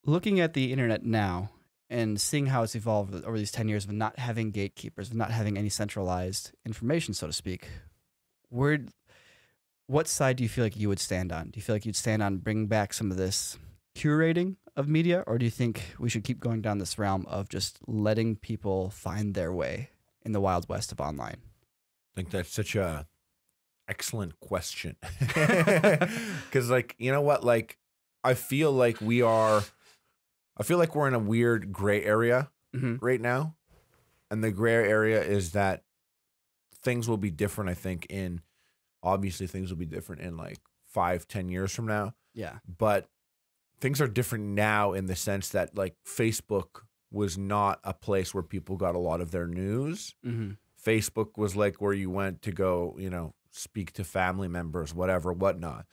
Looking at the internet now and seeing how it's evolved over these 10 years of not having gatekeepers, of not having any centralized information, so to speak, where, what side do you feel like you would stand on? Do you feel like you'd stand on bringing back some of this curating of media, or do you think we should keep going down this realm of just letting people find their way in the wild west of online? I think that's such a excellent question. Because, like, you know what? Like, I feel like we're in a weird gray area right now. And the gray area is that things will be different, I think, obviously things will be different in like 5-10 years from now. Yeah. But things are different now in the sense that, like, Facebook was not a place where people got a lot of their news. Facebook was like where you went to go, speak to family members, whatever, whatnot.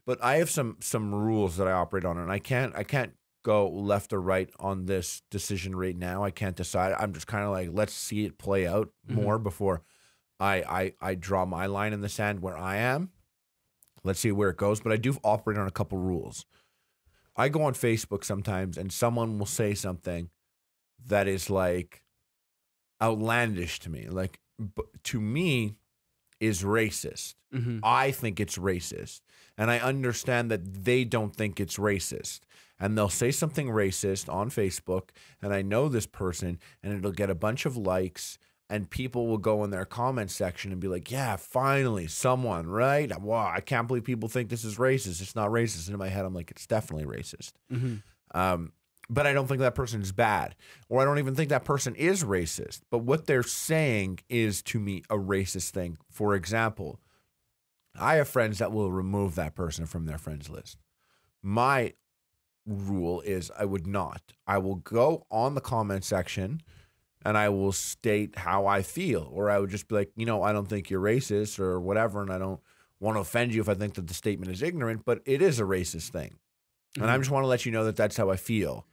But I have some rules that I operate on, and I can't go left or right on this decision right now. I can't decide. I'm just kind of like, let's see it play out more before I draw my line in the sand where I am. Let's see where it goes. But I do operate on a couple rules. I go on Facebook sometimes and someone will say something that is like outlandish to me. Like, to me, is racist. I think it's racist. And I understand that they don't think it's racist. And they'll say something racist on Facebook, and I know this person, and it'll get a bunch of likes, and people will go in their comment section and be like, yeah, finally, someone, right? Wow, I can't believe people think this is racist. It's not racist. And in my head, I'm like, it's definitely racist. But I don't think that person is bad, or I don't even think that person is racist. But what they're saying is, to me, a racist thing. For example, I have friends that will remove that person from their friends list. My rule is I would not. I will go on the comment section and I will state how I feel, or I would just be like, I don't think you're racist or whatever, and I don't want to offend you if I think that the statement is ignorant, but it is a racist thing. And I just want to let you know that that's how I feel,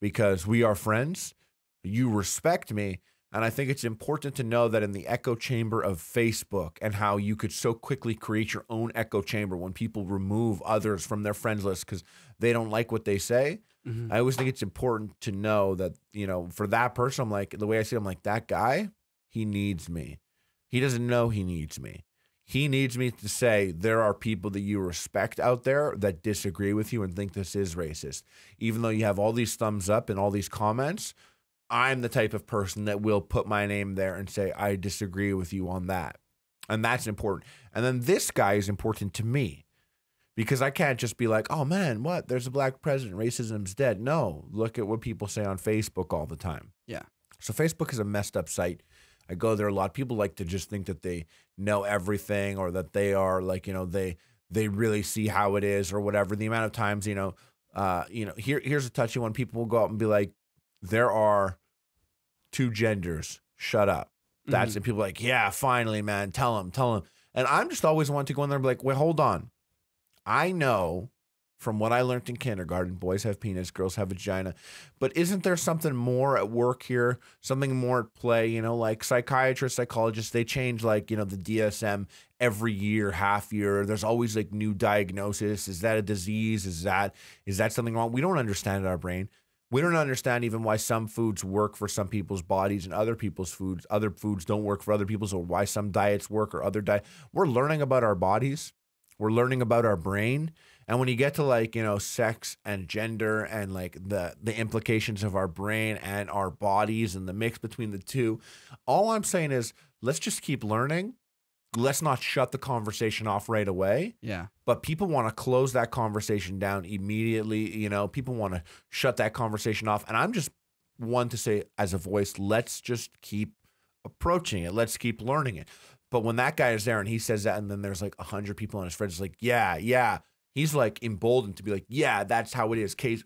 because we are friends. You respect me. And I think it's important to know that in the echo chamber of Facebook, and how you could so quickly create your own echo chamber when people remove others from their friends list because they don't like what they say. I always think it's important to know that, for that person, I'm like, the way I see it, I'm like, that guy, he needs me. He doesn't know he needs me. He needs me to say there are people that you respect out there that disagree with you and think this is racist. Even though you have all these thumbs up and all these comments, I'm the type of person that will put my name there and say, I disagree with you on that. And that's important. And then this guy is important to me, because I can't just be like, oh man, what? There's a black president. Racism's dead. No, look at what people say on Facebook all the time. Yeah. So Facebook is a messed up site. I go there a lot. People like to just think that they know everything, or that they are like, they really see how it is or whatever. The amount of times, here's a touchy one. People will go out and be like, there are 2 genders. Shut up. That's and people are like, yeah, finally, man. Tell him. And I'm just always want to go in there and be like, wait, hold on. I know from what I learned in kindergarten, boys have penis, girls have vagina. But isn't there something more at work here? Something more at play? Like psychiatrists, psychologists, they change the DSM every year, half year. There's always like new diagnosis. Is that a disease? Is that something wrong? We don't understand our brain. We don't understand even why some foods work for some people's bodies and other foods don't work for other people's, or why some diets work or other diets. We're learning about our bodies. We're learning about our brain. And when you get to sex and gender and the implications of our brain and our bodies and the mix between the two, all I'm saying is let's just keep learning. Let's not shut the conversation off right away. Yeah. But people want to close that conversation down immediately. People want to shut that conversation off. And I'm just one to say, as a voice, let's just keep approaching it. Let's keep learning it. But when that guy is there and he says that, and then there's 100 people on his friends like, yeah. He's emboldened to be like, yeah, that's how it is. Case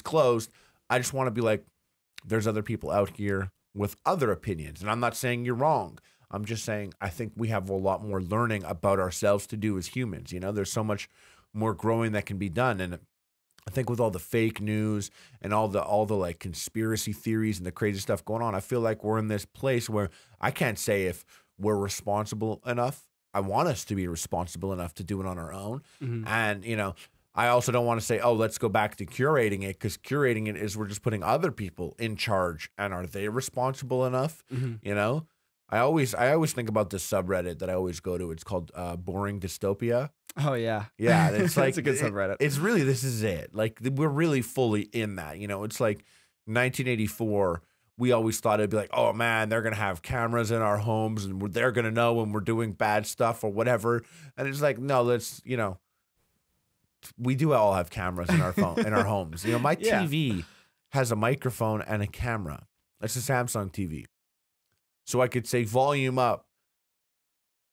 closed. I just want to be like, there's other people out here with other opinions. And I'm not saying you're wrong. I'm just saying I think we have a lot more learning about ourselves to do as humans. There's so much more growing that can be done. And I think with all the fake news and all the conspiracy theories and the crazy stuff going on, I feel like we're in this place where I can't say if we're responsible enough. I want us to be responsible enough to do it on our own. And, I also don't want to say, oh, let's go back to curating it, because curating it is we're just putting other people in charge, and are they responsible enough? You know, I always think about this subreddit that I always go to. It's called Boring Dystopia. Oh yeah, Yeah, and it's like it's a good subreddit. It's really, this is it. Like, we're really fully in that. You know, it's like 1984. We always thought it'd be like, oh man, they're gonna have cameras in our homes, and they're gonna know when we're doing bad stuff or whatever. And it's like, no, let's, you know, we do all have cameras in our phone in our homes. You know, my TV has a microphone and a camera. It's a Samsung TV, so I could say volume up.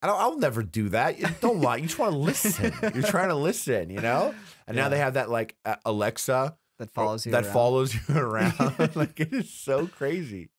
I'll never do that. Don't lie. You just want to listen. You're trying to listen, you know. And now they have that like Alexa that follows you. Follows you around. Like, it is so crazy.